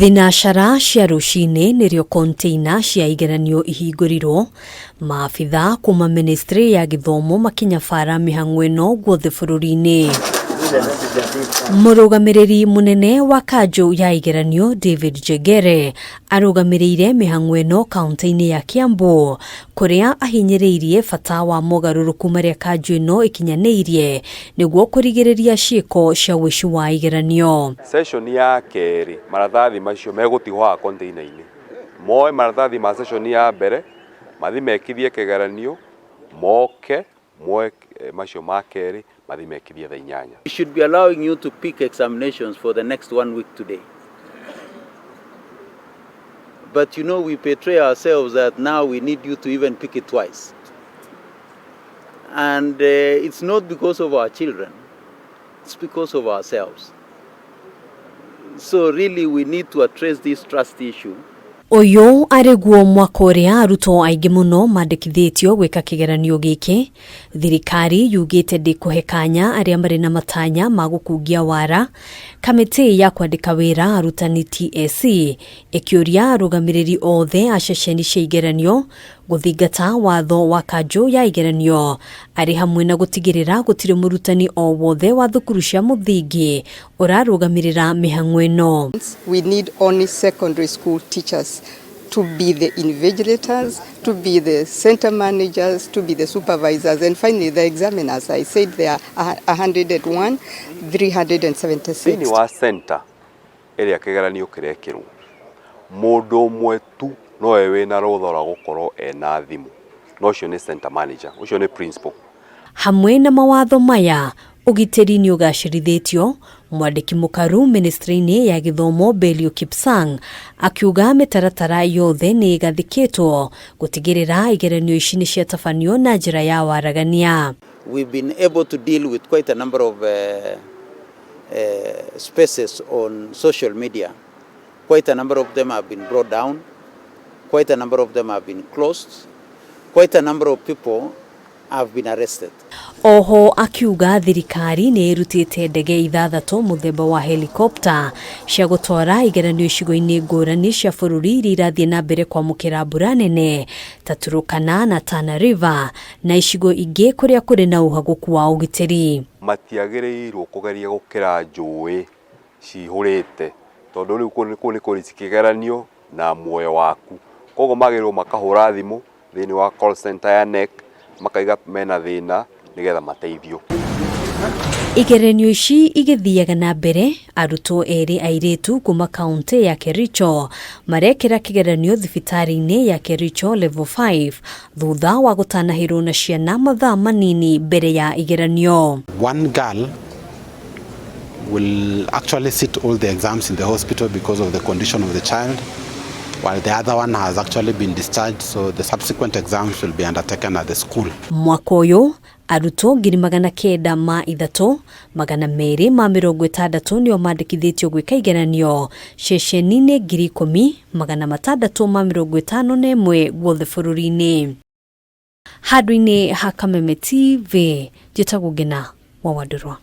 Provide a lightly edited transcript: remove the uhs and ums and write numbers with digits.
Thinashara cia rucini nirio container cia igeranio ihingũrirwo. Maabitha kuma ministry ya githomo makinya bara MIHANG'O ĩno guothe bũrũri-inĩ. Mũrũgamĩrĩri munene wa kanjũ ya igeranio David Njengere arũgamĩrĩire MIHANG'O ĩno kaunti-inĩ ya Kiambu, kuria ahinyĩrĩirie bata wa mogarũrũku marĩa kanjũ ĩno ikinyanĩirie nĩguo kũrigĩrĩria ciĩko cia ũici wa igeranio. Session ya keri maratathi macio megũtigwo container-inĩ. Moe maratathi ma session ya mbere mathi mekithie kigeranio moke moe macio ma keri mathi mekithie thaa 8. We should be allowing you to pick examinations for the next 1 week today. But you know, we betray ourselves that now we need you to even pick it twice. And it's not because of our children, it's because of ourselves. So really we need to address this trust issue. Oyo ariguo mwaka uria arutwo aingi muno mandikithitio gwika kigeranio giki. Thirikari yugite ndikuhe kanya aria mari na matanya ma gukungia wara. Kamiti ya kwandika wira arutani TSC ikiuria arugamiriri othe a ceceni cia igeranio guthingata watho wa kanjũ ya igeranio ari hamwe na gutigirira gutiri murutani o wothe wa thukuru cia muthingi urarugamirira MIHANG'O ĩno. We need only secondary school teachers to be the invigilators, to be the center managers, to be the supervisors, and finally the examiners. I said there are 101, 376. Ini wa center area kigeranio kirekirwo mundu umwe tu no ewe na rothora gukorwo ena thimu, no cio ni center manager, ucio ni principal. Hamwe na mawatho maya ugitiri ni ugacirithitio. Mwandiki mukaru ministry-ini ya githomo Belio Kipsang akiuga mitaratara yothe ni igathikitwo gutigirira igeranio ici ni ciatabanio na njira ya waragania. We've been able to deal with quite a number of spaces on social media. Quite a number of them have been brought down. Quite a number of them have been closed. Quite a number of people have been arrested. Oho akiuga thirikari ni irutite ndege ithathatũ muthemba wa helicopter cia gutwara igeranio icigo-inĩ ngũrani cia bũrũri iria irathie na mbere kwamũkĩra mbura nene ta Turkana na Tana River na icigo ingĩ kuria kuri na uhaguku wa ugitiri. Matiagĩrĩirwo kugeria gũkĩra njũĩ cihũrĩte tondu riu kũrĩ kũrĩ kigeranio na muoyo waku, koguo magĩrĩirwo makahũra thimũ thĩinĩ wa call center ya NEC makaiga mena thĩna nigetha mateithio. Igeranio ici igithiaga na mbere, arutwo eri airitu kuma kaunti ya Kericho marekira kigeranio thibitari-inĩ ya Kericho level 5 thutha wa gutanahirwo na ciana mathaa manini mbere ya igeranio. One girl will actually sit all the exams in the hospital because of the condition of the child, while the other one has actually been discharged, so the subsequent exams will be undertaken at the school. Mwaka ũyũ arutwo 903 260 nio mandikithitio gwika igeranio ceceni-inĩ 10,651 guothe bũrũri-inĩ. Handũ-inĩ ha Kameme TV, njĩtagwo Ngina wa Wandũrwa.